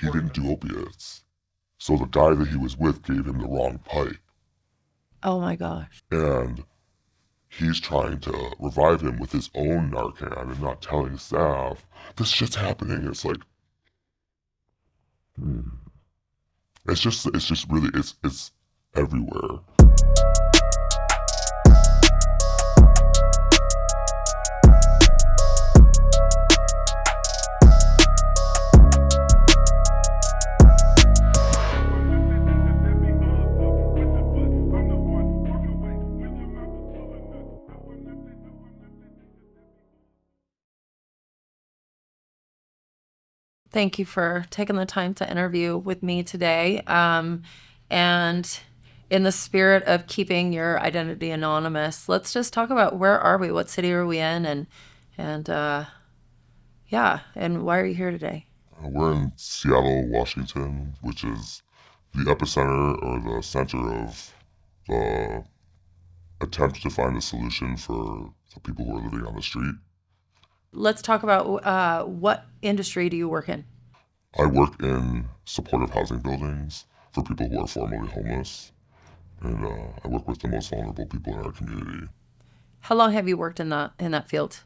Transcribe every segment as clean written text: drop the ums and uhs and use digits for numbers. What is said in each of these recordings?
He didn't do opiates. So the guy that he was with gave him the wrong pipe. Oh my gosh. And he's trying to revive him with his own Narcan and not telling staff this shit's happening. It's like, it's just really, it's everywhere. Thank you for taking the time to interview with me today. And in the spirit of keeping your identity anonymous, let's just talk about where are we? What city are we in? And yeah, and why are you here today? We're in Seattle, Washington, which is the epicenter or the center of the attempt to find a solution for the people who are living on the street. Let's talk about what industry do you work in? I work in supportive housing buildings for people who are formerly homeless, and I work with the most vulnerable people in our community. How long have you worked in that field?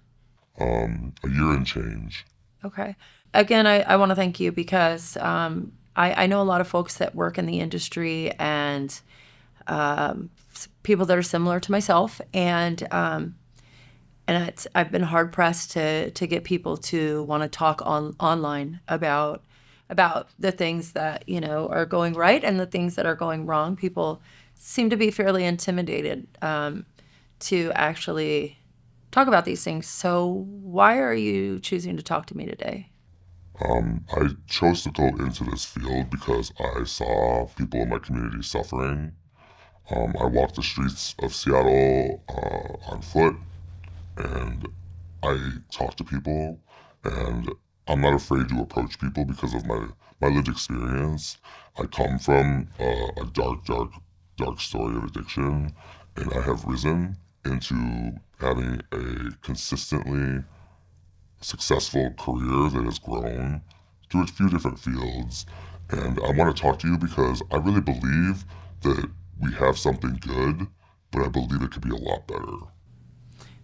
A year and change. Okay. Again, I want to thank you because I know a lot of folks that work in the industry and people that are similar to myself, and I've been hard pressed to get people to want to talk online about the things that are going right and the things that are going wrong. People seem to be fairly intimidated to actually talk about these things. So why are you choosing to talk to me today? I chose to go into this field because I saw people in my community suffering. I walked the streets of Seattle on foot, and I talk to people, and I'm not afraid to approach people because of my lived experience. I come from a dark story of addiction, and I have risen into having a consistently successful career that has grown through a few different fields. And I want to talk to you because I really believe that we have something good, but I believe it could be a lot better.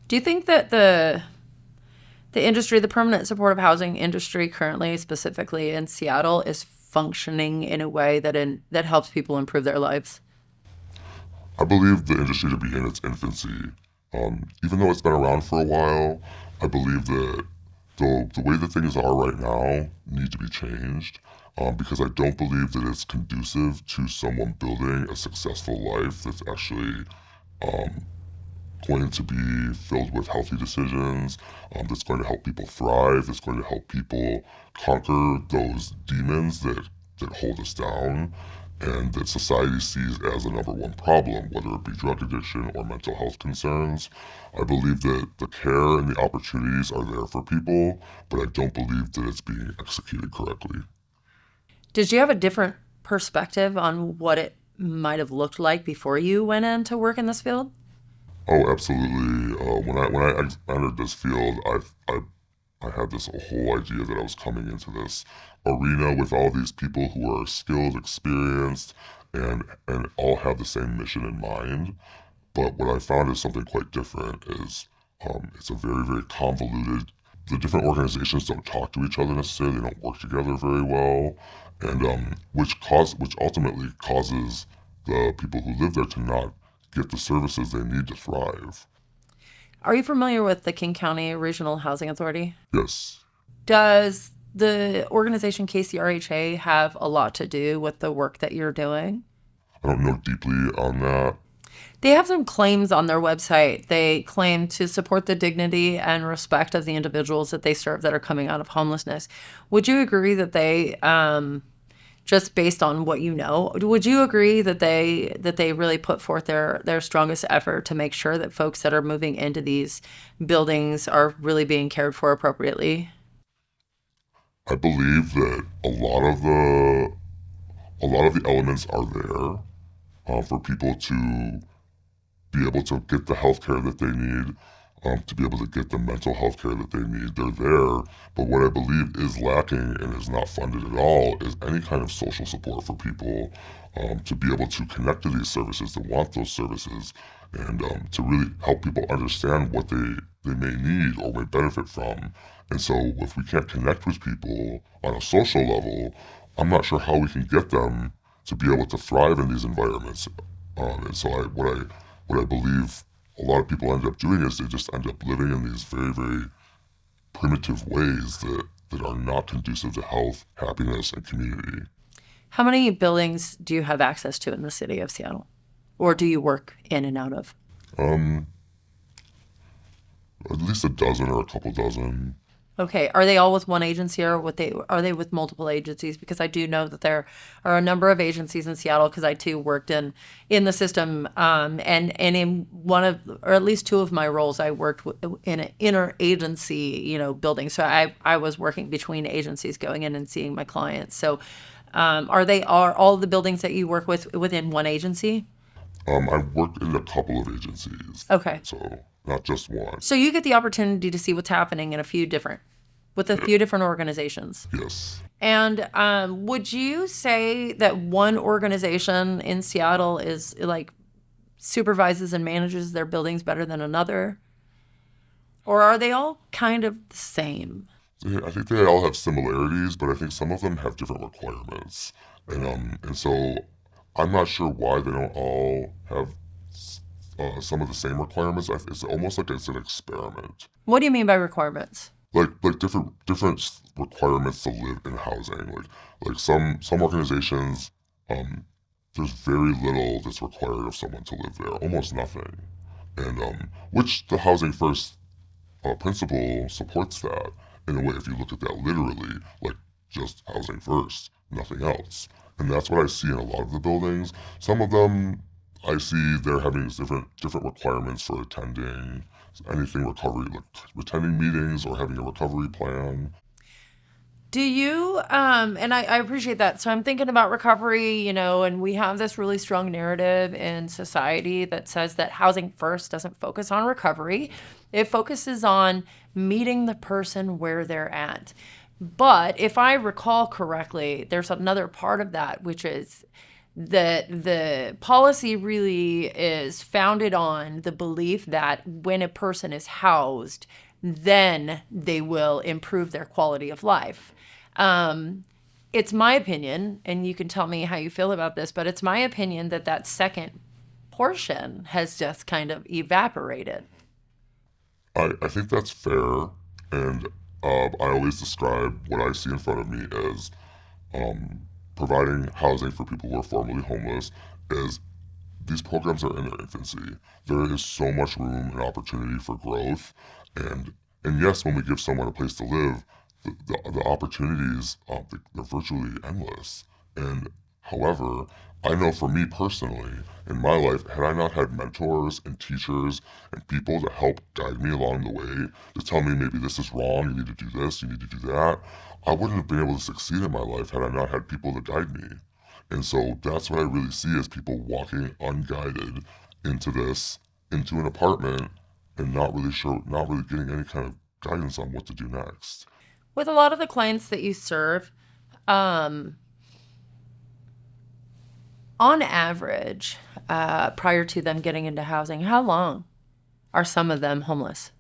Do you think that the industry, the permanent supportive housing industry currently, specifically in Seattle, is functioning in a way that helps people improve their lives? I believe the industry to be in its infancy. Even though it's been around for a while, I believe that the way that things are right now need to be changed because I don't believe that it's conducive to someone building a successful life that's actually going to be filled with healthy decisions, that's going to help people thrive, that's going to help people conquer those demons that hold us down and that society sees as the number one problem, whether it be drug addiction or mental health concerns. I believe that the care and the opportunities are there for people, but I don't believe that it's being executed correctly. Did you have a different perspective on what it might have looked like before you went in to work in this field? Oh, absolutely. When I entered this field, I had this whole idea that I was coming into this arena with all these people who are skilled, experienced, and all have the same mission in mind. But what I found is something quite different. Is it's a very convoluted. The different organizations don't talk to each other necessarily. They don't work together very well, and which ultimately causes the people who live there to not get the services they need to thrive. Are you familiar with the King County Regional Housing Authority? Yes, Does the organization KCRHA have a lot to do with the work that you're doing? I don't know deeply on that. They have some claims on their website. They claim to support the dignity and respect of the individuals that they serve that are coming out of homelessness. Would you agree that they, just based on what you know, would you agree that they really put forth their strongest effort to make sure that folks that are moving into these buildings are really being cared for appropriately? I believe that a lot of the elements are there for people to be able to get the health care that they need, to be able to get the mental health care that they need. They're there, but what I believe is lacking and is not funded at all is any kind of social support for people to be able to connect to these services, to want those services, and to really help people understand what they may need or may benefit from. And so if we can't connect with people on a social level, I'm not sure how we can get them to be able to thrive in these environments. And so what I believe a lot of people end up doing is they just end up living in these very, very primitive ways that are not conducive to health, happiness, and community. How many buildings do you have access to in the city of Seattle? Or do you work in and out of? Um, at least a dozen or a couple dozen. Okay, are they all with one agency or are they with multiple agencies? Because I do know that there are a number of agencies in Seattle because I too worked in the system, and in one of or at least two of my roles I worked in an interagency building. So I was working between agencies going in and seeing my clients. So are all the buildings that you work with within one agency? I worked in a couple of agencies, Okay. so not just one. So you get the opportunity to see what's happening in with a Yeah, few different organizations. yes. And would you say that one organization in Seattle is like supervises and manages their buildings better than another? Or are they all kind of the same? I think they all have similarities, but I think some of them have different requirements, and so I'm not sure why they don't all have some of the same requirements. It's almost like it's an experiment, What do you mean by requirements? like different requirements to live in housing. Like some organizations, um, there's very little that's required of someone to live there, almost nothing, and which the housing first principle supports that in a way. If you look at that literally, like just housing first, nothing else, and that's what I see in a lot of the buildings. Some of them, I see they're having different requirements for attending anything recovery, like attending meetings or having a recovery plan. Do you, and I appreciate that. So I'm thinking about recovery, and we have this really strong narrative in society that says that housing first doesn't focus on recovery. It focuses on meeting the person where they're at. But if I recall correctly, there's another part of that, which is that the policy really is founded on the belief that when a person is housed, then they will improve their quality of life. Um, it's my opinion, and you can tell me how you feel about this, but it's my opinion that that second portion has just kind of evaporated. I think that's fair, and I always describe what I see in front of me as um, providing housing for people who are formerly homeless as these programs are in their infancy. There is so much room and opportunity for growth, and and yes, when we give someone a place to live, the opportunities they're virtually endless. And however, I know for me personally, in my life, had I not had mentors and teachers and people to help guide me along the way, to tell me maybe this is wrong, you need to do this, you need to do that, I wouldn't have been able to succeed in my life had I not had people to guide me. And so that's what I really see as people walking unguided into into an apartment, and not really getting any kind of guidance on what to do next. With a lot of the clients that you serve, um, on average, prior to them getting into housing, how long are some of them homeless?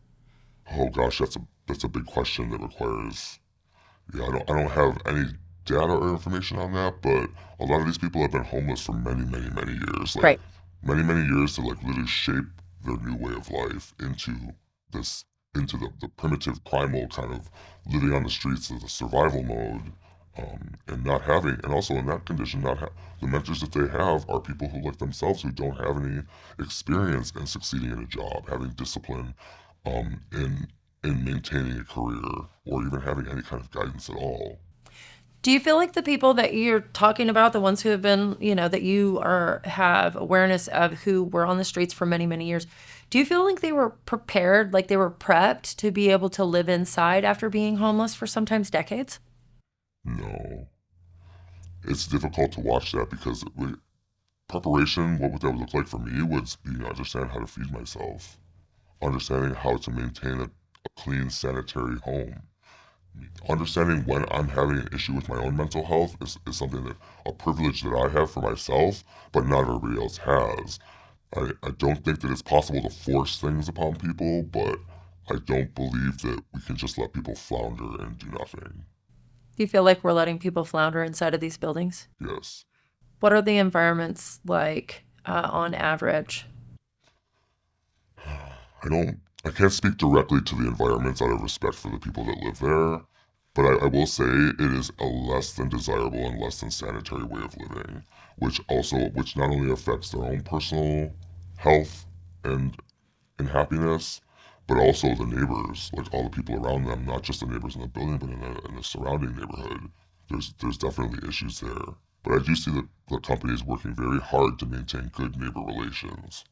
Oh gosh, that's a big question that requires. Yeah, I don't have any data or information on that, but a lot of these people have been homeless for many years, like Right. many years to like literally shape their new way of life this into the primitive primal kind of living on the streets of the survival mode, and not having, and also in that condition not the mentors that they have are people who like themselves who don't have any experience in succeeding in a job, having discipline, in maintaining a career or even having any kind of guidance at all. Do you feel like the people that you're talking about, the ones who have been, that you have awareness of who were on the streets for many years, do you feel like they were prepared, like they were prepped to be able to live inside after being homeless for sometimes decades? No, it's difficult to watch that because preparation, what would that look like for me, was being understand how to feed myself. understanding how to maintain a clean, sanitary home. Understanding when I'm having an issue with my own mental health is something that a privilege that I have for myself, but not everybody else has. I don't think that it's possible to force things upon people, but I don't believe that we can just let people flounder and do nothing. Do you feel like we're letting people flounder inside of these buildings? Yes. What are the environments like on average? I can't speak directly to the environments out of respect for the people that live there, but I will say it is a less than desirable and less than sanitary way of living, which not only affects their own personal health and happiness, but also the neighbors, like all the people around them, not just the neighbors in the building, but in the surrounding neighborhood. There's definitely issues there. But I do see that the company is working very hard to maintain good neighbor relations,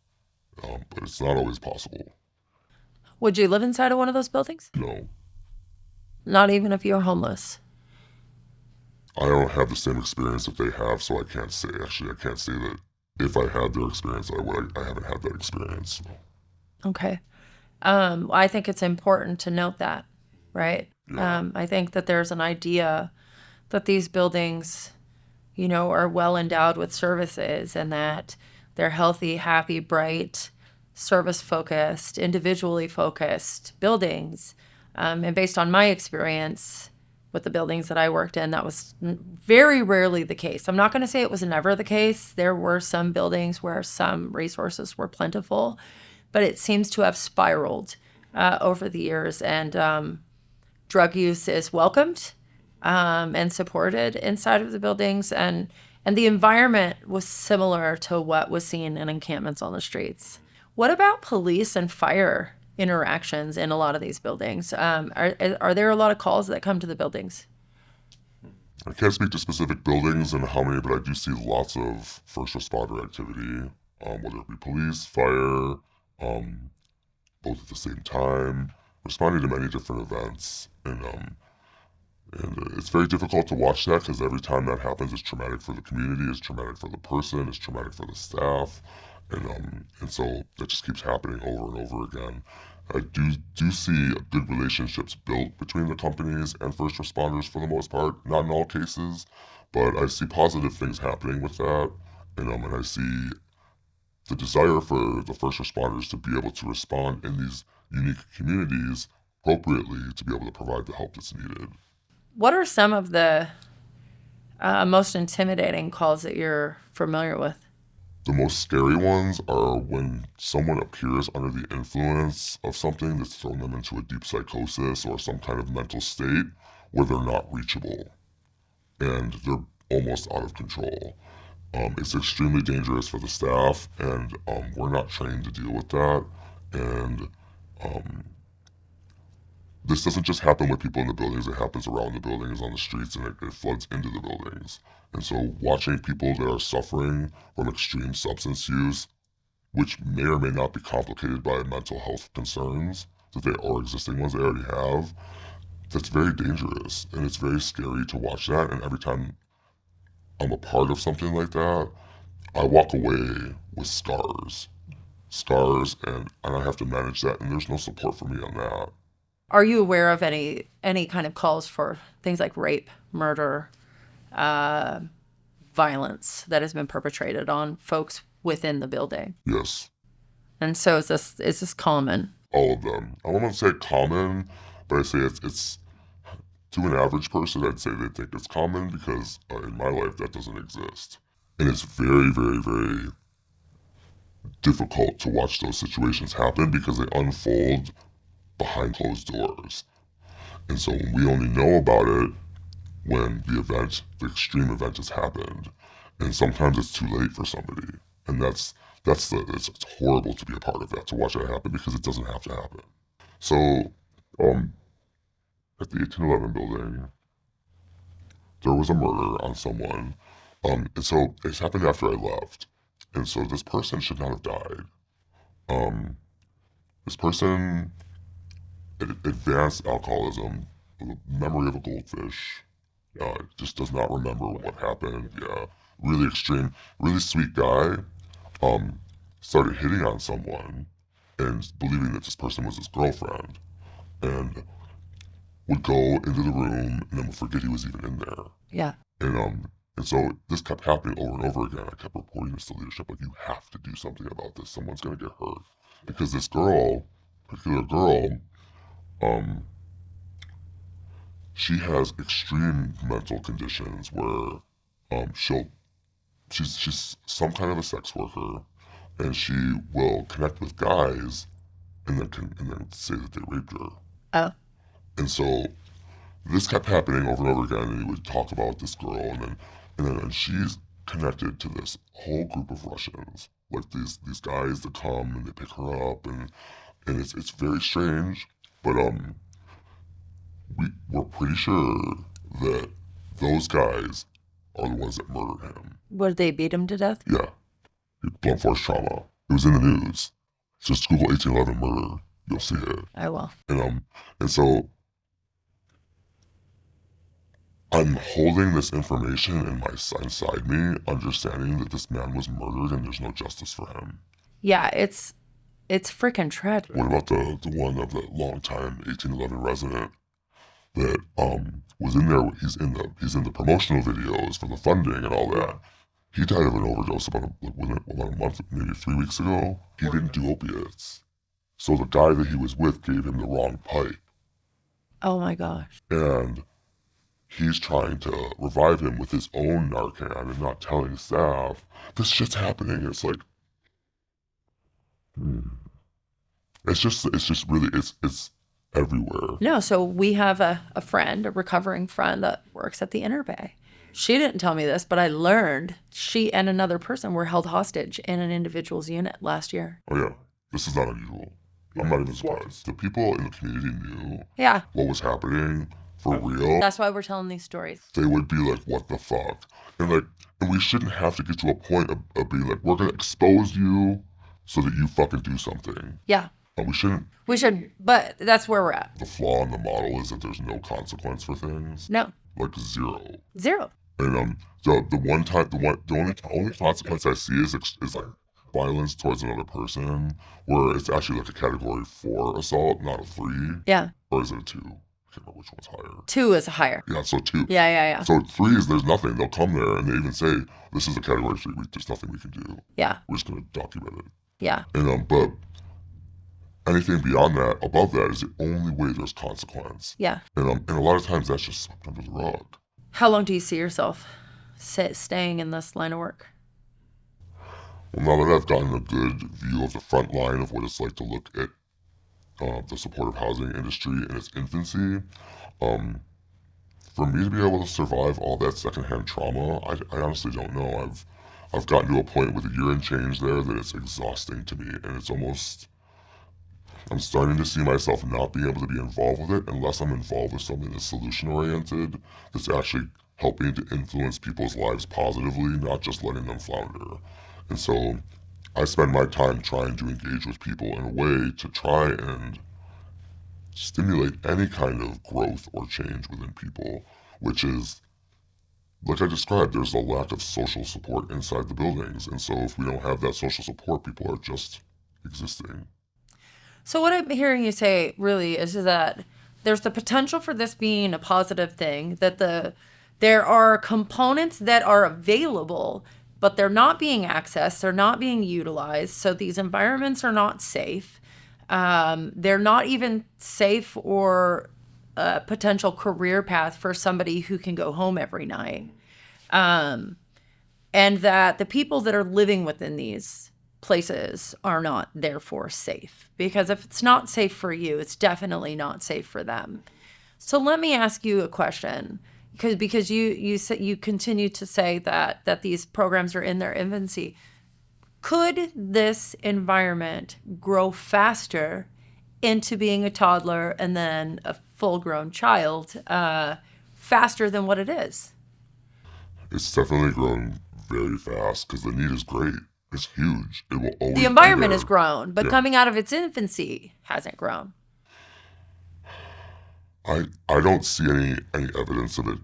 but it's not always possible. Would you live inside of one of those buildings? No, Not even if you're homeless. I don't have the same experience that they have, so I can't say. Actually, I can't say that if I had their experience, I would. I haven't had that experience. Okay. I think it's important to note that, right? Yeah, I think that there's an idea that these buildings, are well endowed with services and that they're healthy, happy, bright, service focused, individually focused buildings. And based on my experience with the buildings that I worked in, that was very rarely the case. I'm not going to say it was never the case. There were some buildings where some resources were plentiful, but it seems to have spiraled over the years. And drug use is welcomed and supported inside of the buildings, and the environment was similar to what was seen in encampments on the streets. What about police and fire interactions in a lot of these buildings? Are there a lot of calls that come to the buildings? I can't speak to specific buildings and how many, but I do see lots of first responder activity, whether it be police, fire, um, both at the same time, responding to many different events, and it's very difficult to watch that because every time that happens, it's traumatic for the community, it's traumatic for the person, it's traumatic for the staff, and so that just keeps happening over and over again. I do see good relationships built between the companies and first responders for the most part, not in all cases, but I see positive things happening with that, and I see the desire for the first responders to be able to respond in these unique communities appropriately to be able to provide the help that's needed. What are some of the most intimidating calls that you're familiar with? The most scary ones are when someone appears under the influence of something that's thrown them into a deep psychosis or some kind of mental state where they're not reachable and they're almost out of control. It's extremely dangerous for the staff, and we're not trained to deal with that. And um, this doesn't just happen with people in the buildings, it happens around the buildings, on the streets, and it floods into the buildings. And so watching people that are suffering from extreme substance use, which may or may not be complicated by mental health concerns that they or existing ones they already have, that's very dangerous. And it's very scary to watch that. And every time I'm a part of something like that, I walk away with scars. Scars, and I have to manage that, and there's no support for me on that. Are you aware of any kind of calls for things like rape, murder, uh, violence that has been perpetrated on folks within the building? Yes, And so is this common? all of them. I won't say common, but I say it's to an average person, I'd say they think it's common because in my life that doesn't exist. And it's very, very, very difficult to watch those situations happen because they unfold behind closed doors. And so we only know about it when the extreme event has happened. And sometimes it's too late for somebody. And it's horrible to be a part of that, to watch that happen because it doesn't have to happen. So, um, at the 1811 building, there was a murder on someone. And so it's happened after I left. And so this person should not have died. Um, this person advanced alcoholism, memory of a goldfish, just does not remember what happened. Yeah, really extreme, really sweet guy. Um, Started hitting on someone, and believing that this person was his girlfriend, and would go into the room and then would forget he was even in there. Yeah. And so this kept happening over and over again. I kept reporting this to leadership, like, you have to do something about this. Someone's gonna get hurt. Because this particular girl, she has extreme mental conditions where she's some kind of a sex worker, and she will connect with guys and then say that they raped her. Oh. And so this kept happening over and over again, and he would talk about this girl, and she's connected to this whole group of Russians, like these guys that come and they pick her up, and it's very strange, but we're pretty sure that those guys are the ones that murdered him. Would they beat him to death? Yeah, blunt force trauma. It was in the news. Just Google 1811 murder, you'll see it. I will. And so I'm holding this information inside me, understanding that this man was murdered and there's no justice for him. Yeah, it's freaking tragic. What about the one of the longtime 1811 resident that was in there? He's in the promotional videos for the funding and all that. He died of an overdose about a month, maybe 3 weeks ago. He didn't do opiates, so the guy that he was with gave him the wrong pipe. Oh my gosh. And he's trying to revive him with his own Narcan and not telling staff. This shit's happening. It's like, it's just really, it's everywhere. No, so we have a recovering friend that works at the Inner Bay. She didn't tell me this, but I learned she and another person were held hostage in an individual's unit last year. Oh yeah, this is not unusual. I'm not even surprised. The people in the community knew what was happening for real. That's why we're telling these stories. They would be like, what the fuck? And we shouldn't have to get to a point of being like, we're gonna expose you so that you fucking do something. Yeah. We shouldn't. We should, but that's where we're at. The flaw in the model is that there's no consequence for things. No. Like zero. And the only consequence I see is like violence towards another person, where it's actually like a category 4 assault, not a 3. Yeah. Or is it a 2? I can't remember which one's higher. 2 is higher. Yeah, so 2. Yeah. So 3 is there's nothing. They'll come there and they even say, this is a category 3. There's nothing we can do. Yeah. We're just gonna document it. Yeah. And but anything beyond that, above that, is the only way there's consequence. Yeah. And a lot of times that's just swept under the rug. How long do you see yourself staying in this line of work? Well, now that I've gotten a good view of the front line of what it's like to look at the supportive housing industry in its infancy, for me to be able to survive all that secondhand trauma, I honestly don't know. I've gotten to a point with a year and change there that it's exhausting to me, and it's almost, I'm starting to see myself not being able to be involved with it unless I'm involved with something that's solution-oriented, that's actually helping to influence people's lives positively, not just letting them flounder. And so I spend my time trying to engage with people in a way to try and stimulate any kind of growth or change within people, which is, like I described, there's a lack of social support inside the buildings. And so if we don't have that social support, people are just existing. So what I'm hearing you say really is that there's the potential for this being a positive thing, that there are components that are available, but they're not being accessed, they're not being utilized, so these environments are not safe. They're not even safe or a potential career path for somebody who can go home every night. And that the people that are living within these places are not therefore safe. Because if it's not safe for you, it's definitely not safe for them. So let me ask you a question. Because you continue to say that these programs are in their infancy. Could this environment grow faster into being a toddler and then a full-grown child faster than what it is? It's definitely grown very fast because the need is great. It's huge. It will always. The environment has grown, but coming out of its infancy hasn't grown. I don't see any evidence of it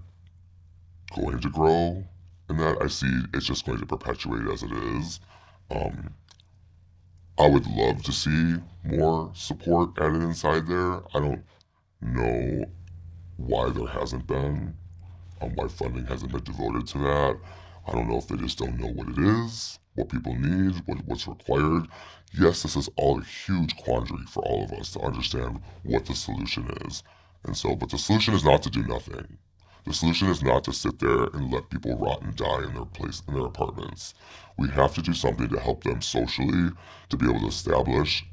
going to grow in that. I see it's just going to perpetuate as it is. I would love to see more support added inside there. I don't know why there hasn't been, why funding hasn't been devoted to that. I don't know if they just don't know what it is, what people need, what's required. Yes, this is all a huge quandary for all of us to understand what the solution is. And so, but the solution is not to do nothing. The solution is not to sit there and let people rot and die in their place, in their apartments. We have to do something to help them socially, to be able to establish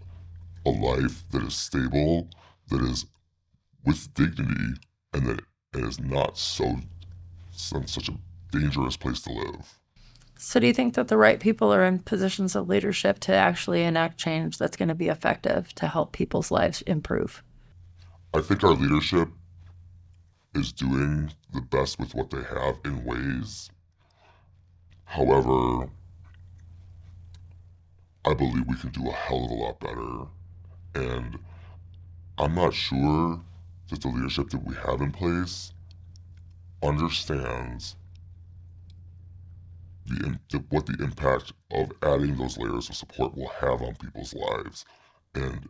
a life that is stable, that is with dignity, and that it is not such a dangerous place to live. So, do you think that the right people are in positions of leadership to actually enact change that's going to be effective to help people's lives improve? I think our leadership is doing the best with what they have in ways. However, I believe we can do a hell of a lot better. And I'm not sure that the leadership that we have in place understands what the impact of adding those layers of support will have on people's lives. And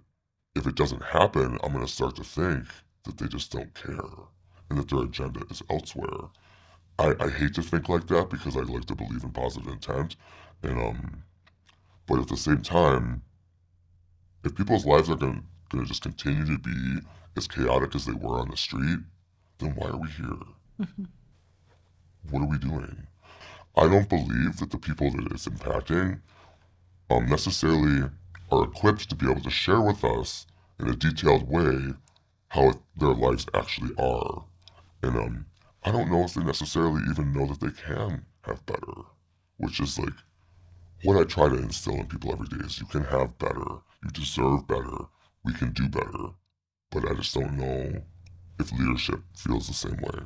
if it doesn't happen, I'm going to start to think that they just don't care and that their agenda is elsewhere. I hate to think like that because I like to believe in positive intent. And but at the same time, if people's lives are gonna just continue to be as chaotic as they were on the street, then why are we here? Mm-hmm. What are we doing? I don't believe that the people that it's impacting necessarily are equipped to be able to share with us in a detailed way how their lives actually are. And I don't know if they necessarily even know that they can have better, which is like what I try to instill in people every day is you can have better, you deserve better, we can do better. But I just don't know if leadership feels the same way.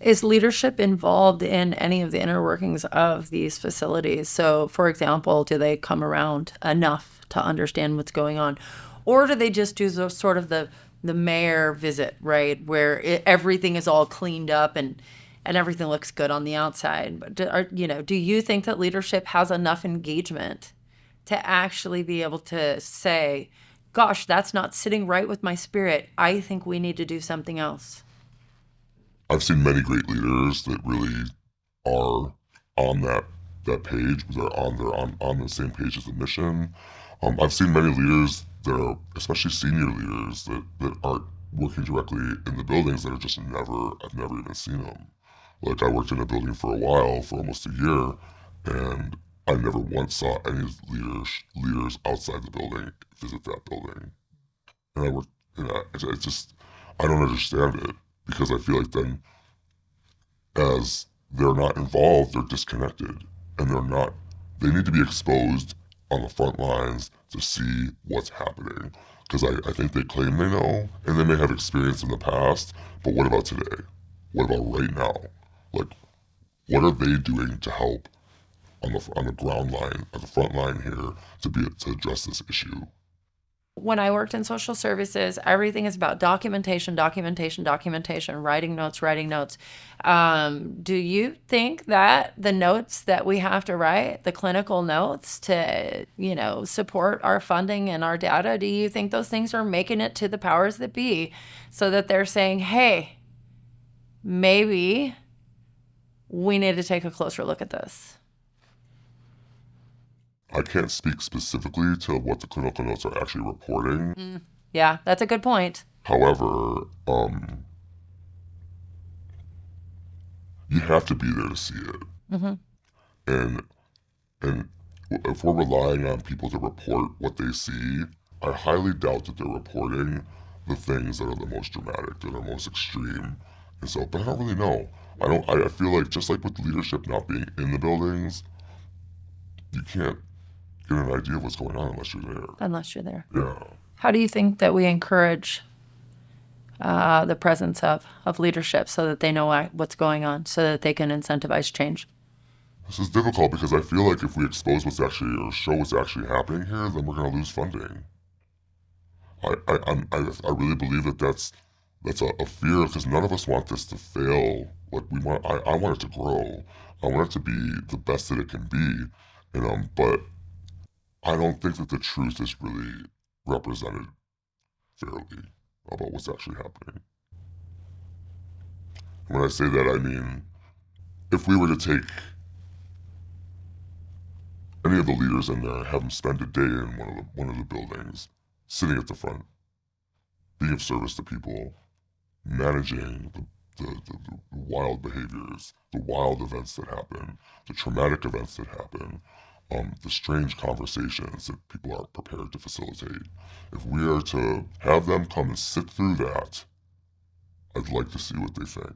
Is leadership involved in any of the inner workings of these facilities? So, for example, do they come around enough to understand what's going on? Or do they just do sort of the mayor visit, right, where everything is all cleaned up and everything looks good on the outside? But do you think that leadership has enough engagement to actually be able to say, "Gosh, that's not sitting right with my spirit. I think we need to do something else." I've seen many great leaders that really are on that page. They're on the same page as the mission. I've seen many leaders that are, especially senior leaders, that aren't working directly in the buildings that are just I've never even seen them. Like I worked in a building for a while, for almost a year, and I never once saw any leaders outside the building visit that building. And I worked, and I just, I don't understand it because I feel like then as they're not involved, they're disconnected, and they need to be exposed on the front lines to see what's happening. Because I think they claim they know, and they may have experience in the past, but what about today? What about right now? Like, what are they doing to help on the ground line, at the front line here, to address this issue? When I worked in social services, everything is about documentation, documentation, documentation, writing notes, writing notes. Do you think that the notes that we have to write, the clinical notes to, support our funding and our data, do you think those things are making it to the powers that be so that they're saying, hey, maybe we need to take a closer look at this? I can't speak specifically to what the clinical notes are actually reporting. Yeah, that's a good point. However, you have to be there to see it. Mm-hmm. And and if we're relying on people to report what they see, I highly doubt that they're reporting the things that are the most dramatic, that are most extreme. And so, but I don't really know. I don't. I feel like just like with leadership not being in the buildings, you can't get an idea of what's going on unless you're there. Unless you're there. Yeah. How do you think that we encourage the presence of leadership so that they know what's going on, so that they can incentivize change? This is difficult because I feel like if we expose what's actually or show what's actually happening here, then we're going to lose funding. I really believe that that's a fear because none of us want this to fail. Like I want it to grow. I want it to be the best that it can be. But I don't think that the truth is really represented fairly about what's actually happening. When I say that, I mean, if we were to take any of the leaders in there and have them spend a day in one of the buildings, sitting at the front, being of service to people, managing the wild behaviors, the wild events that happen, the traumatic events that happen, the strange conversations that people aren't prepared to facilitate. If we are to have them come and sit through that, I'd like to see what they think.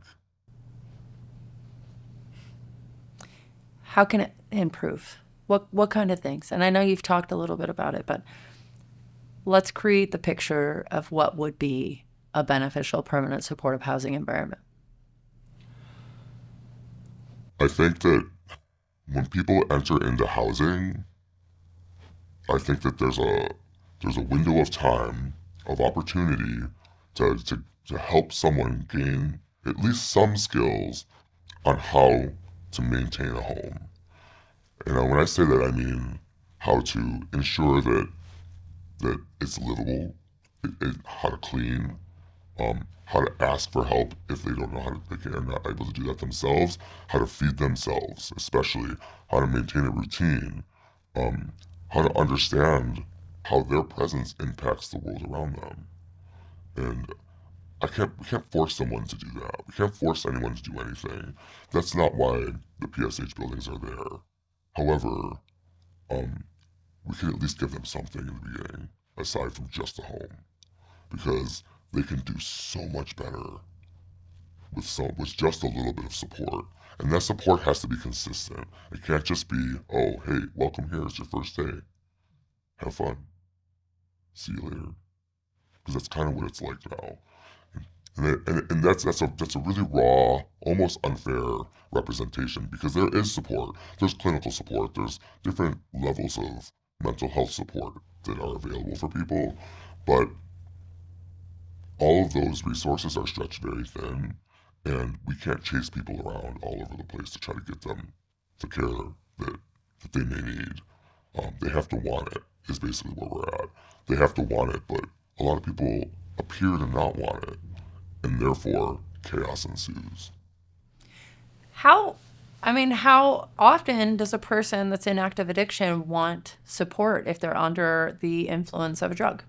How can it improve? What kind of things? And I know you've talked a little bit about it, but let's create the picture of what would be a beneficial permanent supportive housing environment. I think that when people enter into housing, I think that there's a window of time of opportunity to help someone gain at least some skills on how to maintain a home. And when I say that, I mean how to ensure that it's livable, how to clean, how to ask for help if they don't know how to, they are not able to do that themselves, how to feed themselves, especially how to maintain a routine, um, how to understand how their presence impacts the world around them. And we can't force someone to do that. We can't force anyone to do anything. That's not why the PSH buildings are there. However, um, we can at least give them something in the beginning, aside from just a home, because they can do so much better with just a little bit of support. And that support has to be consistent. It can't just be, oh, hey, welcome here. It's your first day. Have fun. See you later. Because that's kind of what it's like now. And that's a really raw, almost unfair representation because there is support. There's clinical support. There's different levels of mental health support that are available for people, but all of those resources are stretched very thin, and we can't chase people around all over the place to try to get them the care that they may need. They have to want it, is basically where we're at. They have to want it, but a lot of people appear to not want it, and therefore chaos ensues. How, I mean, how often does a person that's in active addiction want support if they're under the influence of a drug?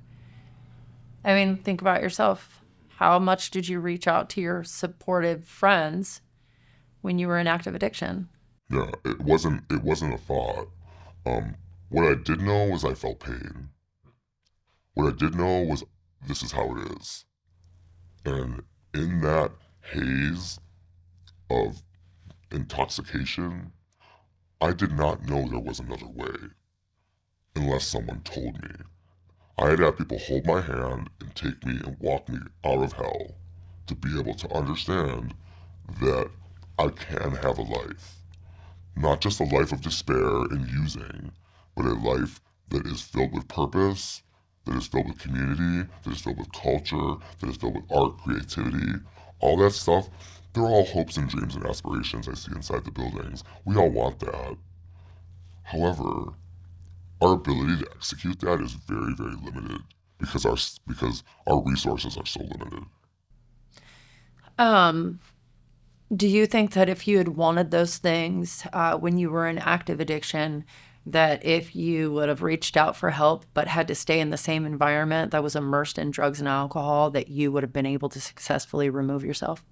I mean, think about yourself. How much did you reach out to your supportive friends when you were in active addiction? Yeah, it wasn't a thought. Um, what I did know was I felt pain. What I did know was this is how it is. And in that haze of intoxication, I did not know there was another way unless someone told me. I had people hold my hand and take me and walk me out of hell to be able to understand that I can have a life. Not just a life of despair and using, but a life that is filled with purpose, that is filled with community, that is filled with culture, that is filled with art, creativity, all that stuff. They're all hopes and dreams and aspirations I see inside the buildings. We all want that. However, our ability to execute that is very, very limited because our resources are so limited. Um, do you think that if you had wanted those things when you were in active addiction, that if you would have reached out for help but had to stay in the same environment that was immersed in drugs and alcohol, that you would have been able to successfully remove yourself?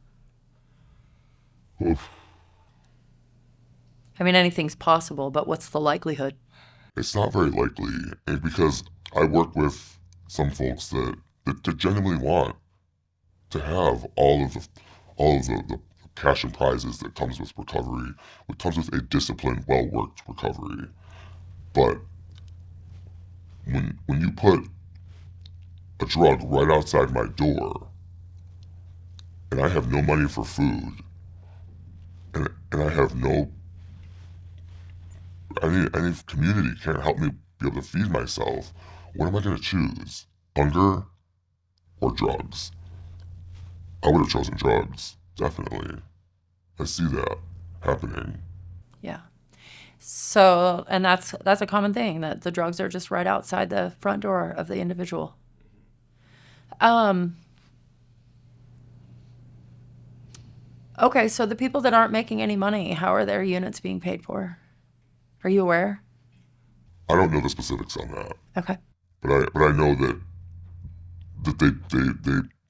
Oof. I mean, anything's possible, but what's the likelihood? It's not very likely, and because I work with some folks that genuinely want to have all of the cash and prizes that comes with recovery, what comes with a disciplined, well worked recovery. But when you put a drug right outside my door and I have no money for food and I have no any community can't help me be able to feed myself, what am I gonna choose? Hunger or drugs? I would have chosen drugs, definitely. I see that happening. Yeah. So, and that's a common thing, that the drugs are just right outside the front door of the individual. Um, okay, so the people that aren't making any money, how are their units being paid for? Are you aware? I don't know the specifics on that, Okay. but I know that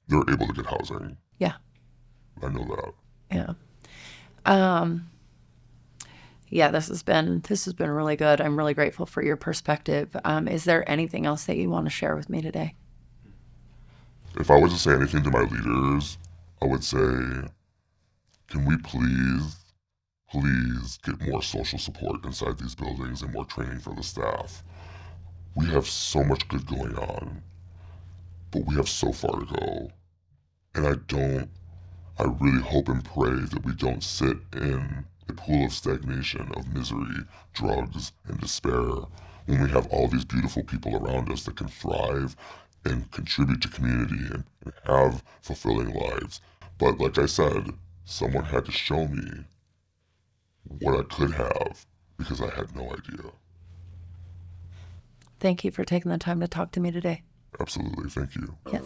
they're able to get housing. Yeah. I know that. Yeah. Um, yeah, this has been really good. I'm really grateful for your perspective. Is there anything else that you want to share with me today? If I was to say anything to my leaders, I would say, can we please get more social support inside these buildings and more training for the staff? We have so much good going on, but we have so far to go. And I really hope and pray that we don't sit in a pool of stagnation, of misery, drugs, and despair when we have all these beautiful people around us that can thrive and contribute to community and have fulfilling lives. But like I said, someone had to show me what I could have because I had no idea. Thank you for taking the time to talk to me today. Absolutely. Thank you. Yes.